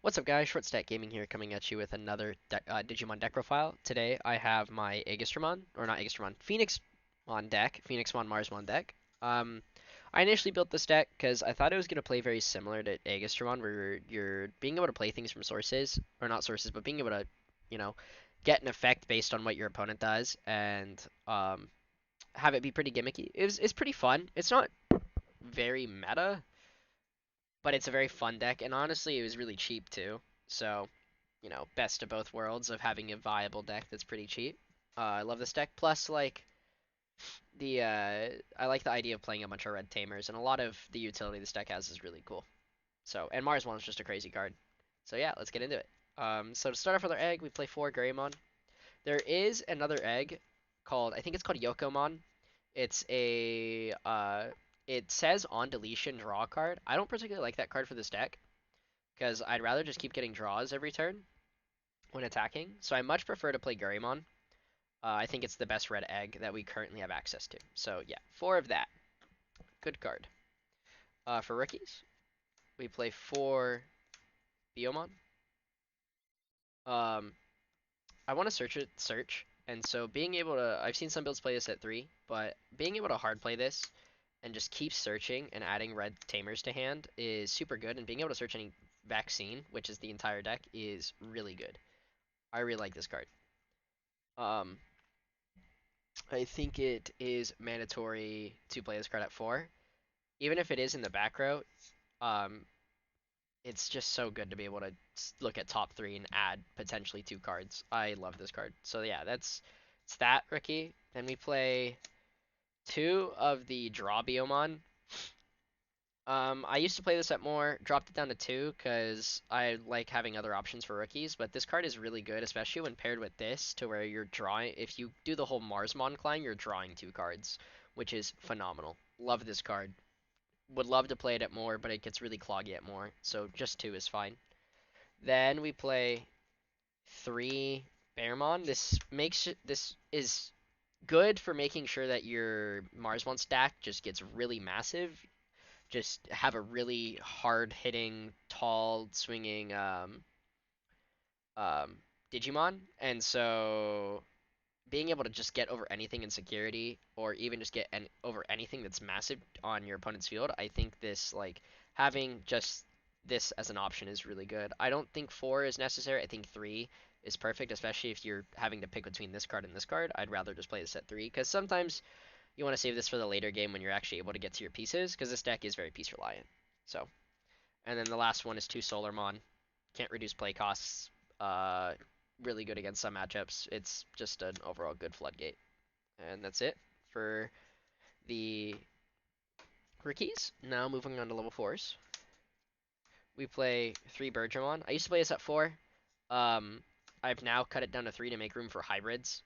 What's up, guys? Short Stack Gaming here, coming at you with another Digimon deck profile. Today, I have my Aegistramon, or not Aegistramon, Phoenixmon deck, Phoenixmon Marsmon deck. I initially built this deck because I thought it was going to play very similar to Aegistramon, where you're being able to play things from sources, or not sources, but being able to, you know, get an effect based on what your opponent does, and have it be pretty gimmicky. It's pretty fun. It's not very meta, but it's a very fun deck, and honestly, it was really cheap too. So, best of both worlds of having a viable deck that's pretty cheap. I love this deck. Plus, like I like the idea of playing a bunch of red Tamers, and a lot of the utility this deck has is really cool. So, and Marsmon is just a crazy card. So yeah, let's get into it. So to start off with our egg, we play 4 Greymon. There is another egg called, I think it's called Yokomon. It's a it says on deletion draw card. I don't particularly like that card for this deck because I'd rather just keep getting draws every turn when attacking. So I much prefer to play Gurymon. I think it's the best red egg that we currently have access to. So yeah, 4 of that. Good card. For rookies, we play 4 Biomon. Um, I want to search, and so being able to, I've seen some builds play this at 3, but being able to hard play this and just keep searching and adding red Tamers to hand is super good, and being able to search any vaccine, which is the entire deck, is really good. I really like this card. Um, I think it is mandatory to play this card at 4. Even if it is in the back row, um, it's just so good to be able to look at top 3 and add potentially 2 cards. I love this card. So yeah, it's that rookie. Then we play 2 of the Draw Biomon. I used to play this at more, dropped it down to 2 because I like having other options for rookies, but this card is really good, especially when paired with this, to where you're drawing, if you do the whole Marsmon climb, you're drawing 2 cards, which is phenomenal. Love this card. Would love to play it at more, but it gets really cloggy at more, so just 2 is fine. Then we play 3 Bearmon. This is good for making sure that your Marsmon stack just gets really massive. Just have a really hard hitting, tall, swinging um, Digimon, and so being able to just get over anything in security, or even just get over anything that's massive on your opponent's field, I think this, like, having just this as an option is really good. I don't think 4 is necessary. I think 3 is perfect, especially if you're having to pick between this card and this card. I'd rather just play this at 3, because sometimes you want to save this for the later game when you're actually able to get to your pieces, because this deck is very piece reliant. So, and then the last one is 2 Solarmon. Can't reduce play costs. Uh, Really good against some matchups. It's just an overall good floodgate. And that's it for the rookies. Now moving on to level 4s. We play 3 Bergermon. I used to play this at 4. Um, I've now cut it down to 3 to make room for hybrids.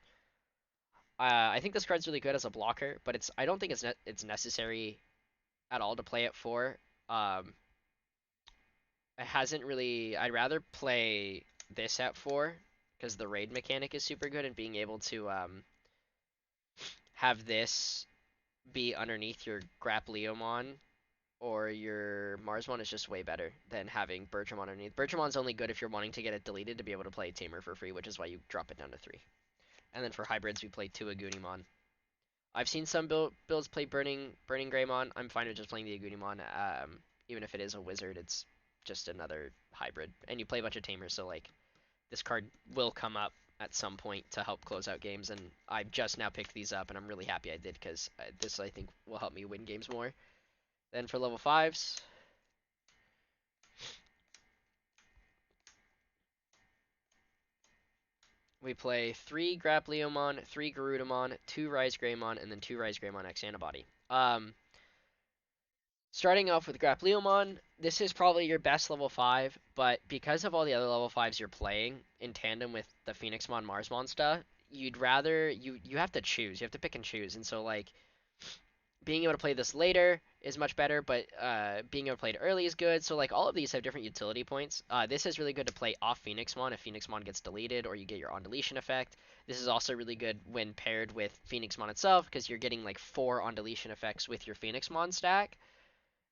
I think this card's really good as a blocker, but I don't think it's necessary at all to play at 4. Um, it hasn't really. I'd rather play this at 4 because the raid mechanic is super good, and being able to have this be underneath your Grappleomon or your Marsmon is just way better than having Bertramon underneath. Bertramon's only good if you're wanting to get it deleted to be able to play Tamer for free, which is why you drop it down to 3. And then for hybrids, we play 2 Agunimon. I've seen some builds play Burning Greymon. I'm fine with just playing the Agunimon. Even if it is a wizard, it's just another hybrid. And you play a bunch of Tamers, so like this card will come up at some point to help close out games, and I've just now picked these up, and I'm really happy I did because this, I think, will help me win games more. Then for level 5s, we play 3 Grappleomon, 3 Garudamon, 2 Rise Greymon, and then 2 Rise Greymon X Antibody. Starting off with Grappleomon, this is probably your best level 5, but because of all the other level 5s you're playing in tandem with the Phoenixmon Marsmon stuff, you have to choose. You have to pick and choose. And so, like, being able to play this later is much better, but being able to play it early is good. So, like, all of these have different utility points. This is really good to play off Phoenixmon if Phoenixmon gets deleted or you get your on deletion effect. This is also really good when paired with Phoenixmon itself because you're getting like 4 on deletion effects with your Phoenixmon stack.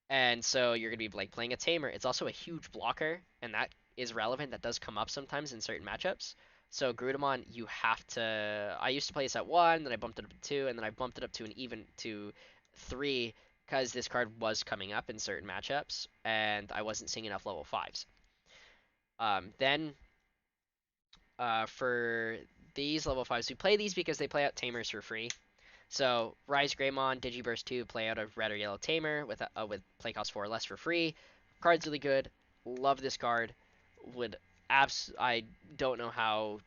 And so you're going to be like playing a Tamer. It's also a huge blocker, and that is relevant that does come up sometimes in certain matchups. So Grudemon, you have to. I used to play this at 1, then I bumped it up to 2, and then I bumped it up to an even to 3 because this card was coming up in certain matchups, and I wasn't seeing enough level 5s. Then for these level 5s, we play these because they play out Tamers for free. So Rise Greymon, Digiburst 2 play out of red or yellow Tamer with play cost 4 or less for free. Card's really good. Love this card. Would I don't know how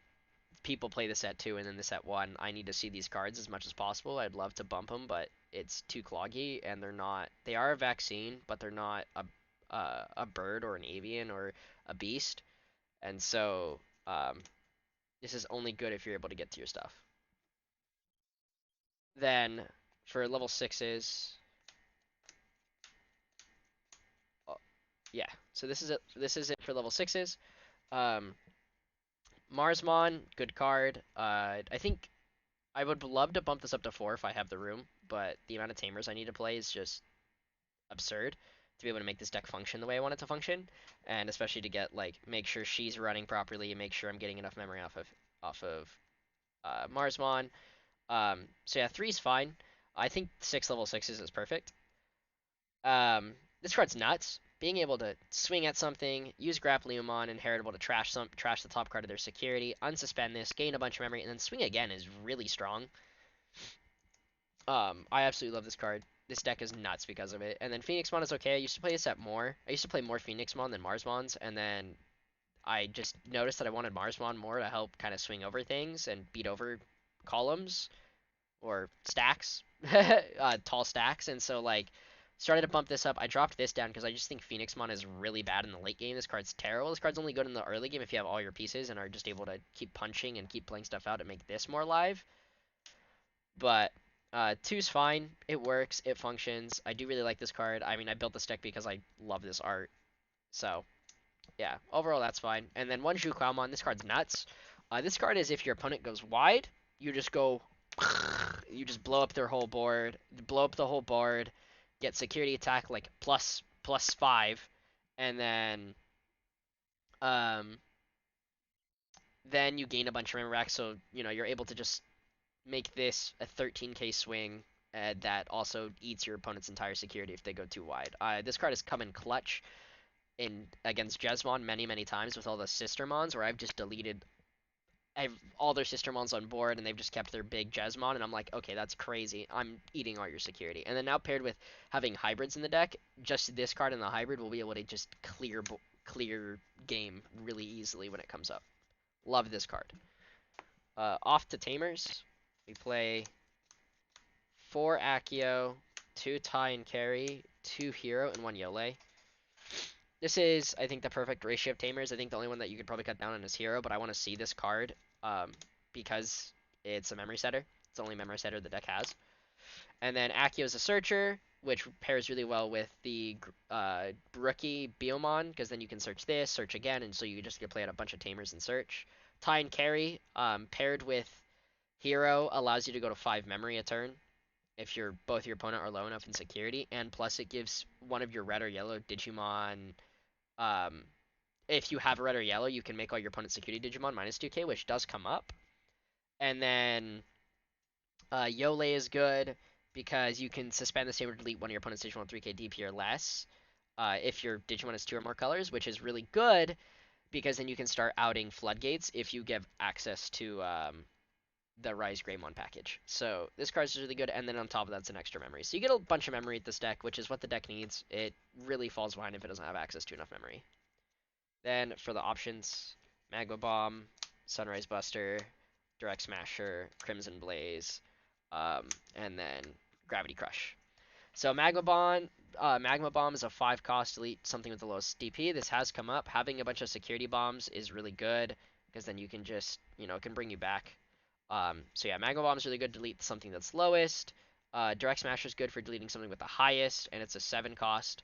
people play this at 2 and then this at 1. I need to see these cards as much as possible. I'd love to bump them, but it's too cloggy and they're not. They are a vaccine, but they're not a bird or an avian or a beast. And so this is only good if you're able to get to your stuff. Then for level 6s, yeah. So this is it. This is it for level 6s. Um, Marsmon, good card. I think I would love to bump this up to 4 if I have the room, but the amount of Tamers I need to play is just absurd to be able to make this deck function the way I want it to function, and especially to get like make sure she's running properly and make sure I'm getting enough memory off of Marsmon. So yeah, 3's fine. I think 6 level 6s is perfect. This card's nuts. Being able to swing at something, use Grapplumon and Heritable to trash the top card of their security, unsuspend this, gain a bunch of memory, and then swing again is really strong. I absolutely love this card. This deck is nuts because of it. And then Phoenixmon is okay. I used to play this at more. I used to play more Phoenixmon than Marsmons, and then I just noticed that I wanted Marsmon more to help kind of swing over things and beat over columns or stacks, tall stacks, and so like started to bump this up. I dropped this down because I just think Phoenixmon is really bad in the late game. This card's terrible. This card's only good in the early game if you have all your pieces and are just able to keep punching and keep playing stuff out and make this more live. But 2's fine. It works. It functions. I do really like this card. I mean, I built this deck because I love this art. So yeah, overall that's fine. And then 1 Zhukaomon. This card's nuts. This card is if your opponent goes wide, you just go you just blow up their whole board, blow up the whole board, get security attack like plus 5, and um then you gain a bunch of memory back, so you know you're able to just make this a 13k swing that also eats your opponent's entire security if they go too wide. This card has come in clutch in against Jesmon many times with all the Sistermons where I've just deleted all their Sistermons on board, and they've just kept their big Jesmon, and I'm like, okay, that's crazy. I'm eating all your security. And then now paired with having hybrids in the deck, just this card and the hybrid will be able to just clear game really easily when it comes up. Love this card. Off to Tamers. We play 4 Accio, 2 Tai and Carry, 2 Hero, and 1 Yole. This is, I think, the perfect ratio of Tamers. I think the only one that you could probably cut down on is Hero, but I want to see this card because it's a memory setter. It's the only memory setter the deck has. And then Accio is a Searcher, which pairs really well with the rookie Biomon, because then you can search this, search again, and so you just get play out a bunch of Tamers and search. Tai and Carry, paired with Hero, allows you to go to 5 memory a turn if both your opponent are low enough in security, and plus it gives one of your red or yellow Digimon. If you have red or yellow, you can make all your opponent's security Digimon minus 2k, which does come up. And then Yole is good because you can suspend the same or delete one of your opponent's Digimon 3k DP or less if your Digimon has 2 or more colors, which is really good because then you can start outing floodgates if you give access to the Rise Greymon package. So this card is really good, and then on top of that, it's an extra memory. So you get a bunch of memory at this deck, which is what the deck needs. It really falls behind if it doesn't have access to enough memory. Then for the options, Magma Bomb, Sunrise Buster, Direct Smasher, Crimson Blaze, and then Gravity Crush. So Magma Bomb is a 5 cost delete something with the lowest DP. This has come up. Having a bunch of security bombs is really good because then you can just, it can bring you back. So yeah, Magma Bomb is really good to delete something that's lowest. Direct Smasher is good for deleting something with the highest, and it's a 7 cost.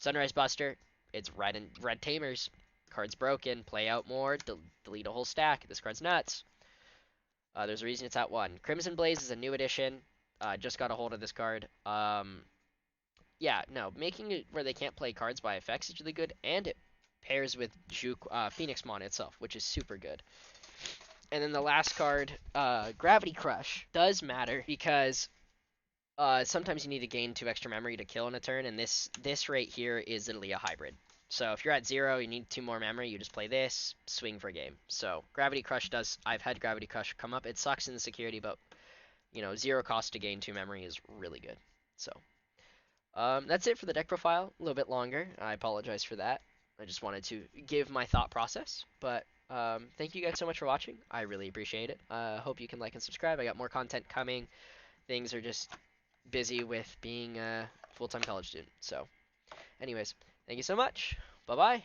Sunrise Buster, it's red Tamers. Card's broken, play out more, delete a whole stack. This card's nuts. There's a reason it's at 1. Crimson Blaze is a new addition. Just got a hold of this card. Yeah, no, making it where they can't play cards by effects is really good, and it pairs with Phoenixmon itself, which is super good. And then the last card, Gravity Crush, does matter because sometimes you need to gain 2 extra memory to kill in a turn, and this right here is literally a hybrid. So if you're at 0, you need 2 more memory, you just play this, swing for game. So Gravity Crush does, I've had Gravity Crush come up. It sucks in the security, but, 0 cost to gain 2 memory is really good. So, that's it for the deck profile. A little bit longer. I apologize for that. I just wanted to give my thought process, but thank you guys so much for watching. I really appreciate it. Hope you can like and subscribe. I got more content coming. Things are just busy with being a full-time college student. So, anyways, thank you so much. Bye-bye.